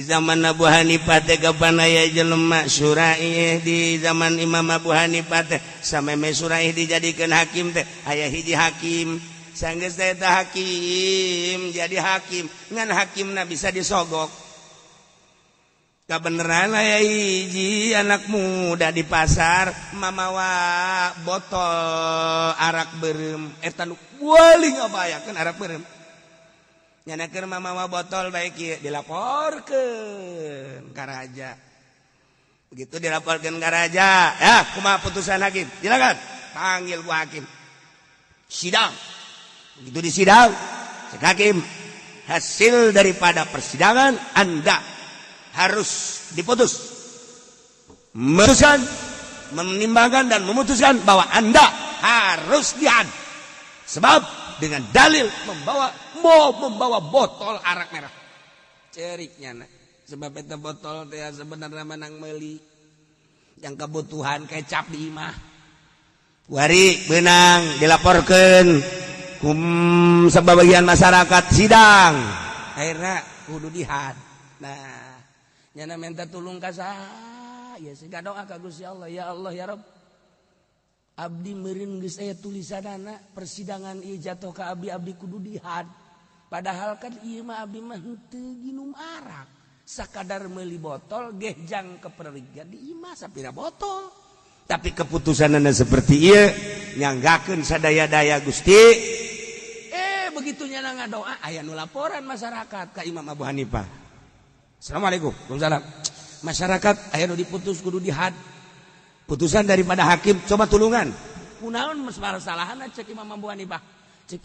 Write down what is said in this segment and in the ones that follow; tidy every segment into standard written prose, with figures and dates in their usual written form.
Zaman Abu Hanifah teh kapan aya jelema Suraih di zaman Imam Abu Hanifah teh sameme Suraih dijadikeun hakim teh aya hiji hakim sanggeus eta hakim jadi hakim ngan hakimna bisa disogok kabeneran aya hiji anak muda di pasar mamawa botol arak beureum eta nu weuling ngabayakeun arak beureum nyanakeun mamawa botol baik ieu dilaporkeun ka raja. Begitu dilaporkeun ka raja, ya kumaha putusan hakim? Silakan panggil ku hakim. Sidang. Begitu disidang, cek hakim, hasil daripada persidangan Anda harus diputus. Memutuskan, menimbangkan dan memutuskan bahwa Anda harus dihad. Sebab dengan dalil membawa botol arak merah. Ceriknya nak. Sebab itu botol teh sebenarnya menang meuli. Yang kebutuhan kecap di imah. Wari benang dilaporkan sebagian masyarakat sidang. Akhirnya kudu dihad. Nah, nyana minta tulung ka saha? Ya siga doa ka Gusti Allah, ya Allah ya Rabb. Abdi meureun geus aya tulisanana persidangan ieu jatuh ka abdi kudu dihad. Padahal kan ieu mah abdi mah henteu nginum arak. Sakadar meuli botol gehjang keperligan di imah sapira botol. Tapi keputusanana seperti ieu nyanggakeun sadaya-daya Gusti. Begitu nyana ngadoa aya nu laporan masyarakat ka Imam Abu Hanifah. Assalamualaikum. Waalaikumsalam. Masyarakat aya nu diputus kudu dihad. Putusan daripada hakim coba tulungan. Kunaon masalahanna cek Imam Abu Hanifah. Cek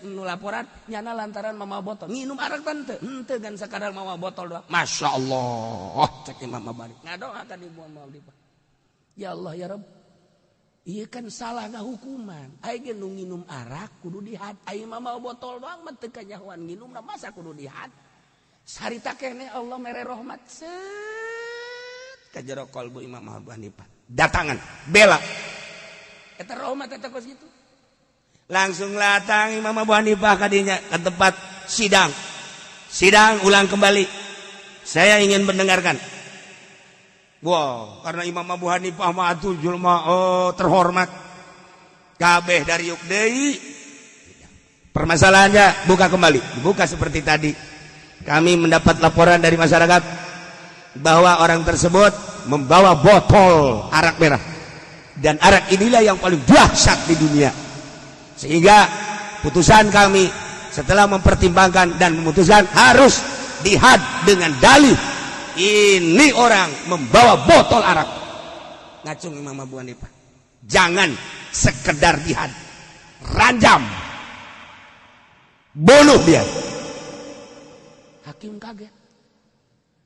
nu laporan nyana lantaran mamawa botol. Nginum arak tante. Henteu gan sakadar mamawa botol doang. Masya Allah cek Imam Abu Hanifah. Ngadoa ka di Imam Abu Hanifah. Ya Allah ya Rabb. Ieu kan salah hukuman. Aya ge nu nginum arak kudu dihad. Aya mamawa botol doang mah teu kanyahoan nginumna masa kudu dihad. Sarita keneh Allah mere rahmat. Kajero qalbu Imam Abu Hanifah. Datangan, bela. Eta rahmat eta kos gitu. Langsung latang Imam Abu Hanifah kadinya ke tempat sidang. Sidang ulang kembali. Saya ingin mendengarkan. Wow, karena Imam Abu Hanifah mah atuh julma terhormat. Kabeh dari yuk deui. Permasalahannya buka kembali. Dibuka seperti tadi. Kami mendapat laporan dari masyarakat bahwa orang tersebut membawa botol arak merah dan arak inilah yang paling dahsyat di dunia, sehingga putusan kami setelah mempertimbangkan dan memutuskan harus dihad dengan dalil ini orang membawa botol arak. Ngacung Imam Abu Hanifah, jangan sekedar dihad, ranjam, bunuh dia. Hakim kaget.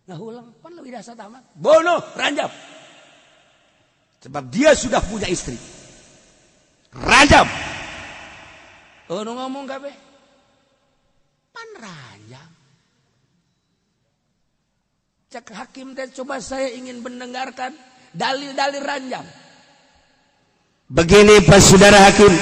Ngahulang, pan lebih dasar tamat. Bunuh, ranjam. Sebab dia sudah punya istri. Ranjam. Nu ngomong kabeh. Pan ranjam. Cek hakim teh coba saya ingin mendengarkan dalil-dalil ranjam. Begini Pak Saudara Hakim.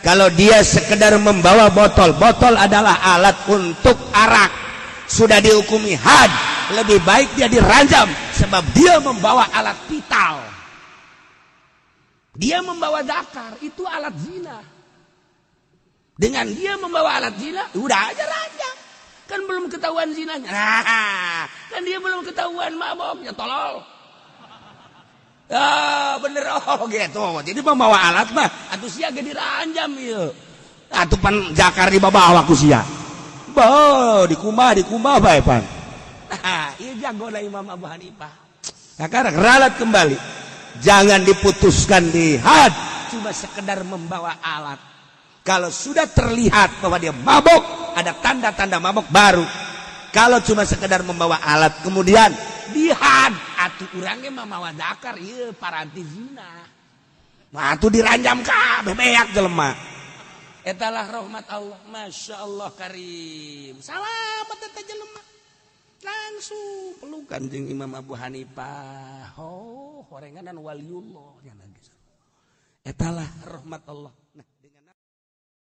Kalau dia sekedar membawa botol, botol adalah alat untuk arak. Sudah dihukumi had. Lebih baik dia diranjam sebab dia membawa alat vital. Dia membawa dakar, itu alat zina. Dengan dia membawa alat zina, udah aja ranjam. Kan belum ketahuan zinanya. Kan dia belum ketahuan maboknya, tolol. Bener gitu. Jadi membawa alat mah atuh sia ge diranjam ieu. Atuh pan jakar di bawah ku sia. Di kumah bae pan. Iya jago lah Imam Abu Hanifah. Sekarang ralat kembali. Jangan diputuskan di had. Cuma sekedar membawa alat. Kalau sudah terlihat bahwa dia mabok, ada tanda-tanda mabok baru. Kalau cuma sekedar membawa alat, kemudian di had. Atuh urangnya mamawa dakar, iya paranti zina. Atuh diranjam kabeh beak jelema. Etalah rahmat Allah. Masya Allah karim. Salamat eta jelema. Langsung pelukan jeung Imam Abu Hanifah. Horenganan waliullah. Etalah rahmat Allah.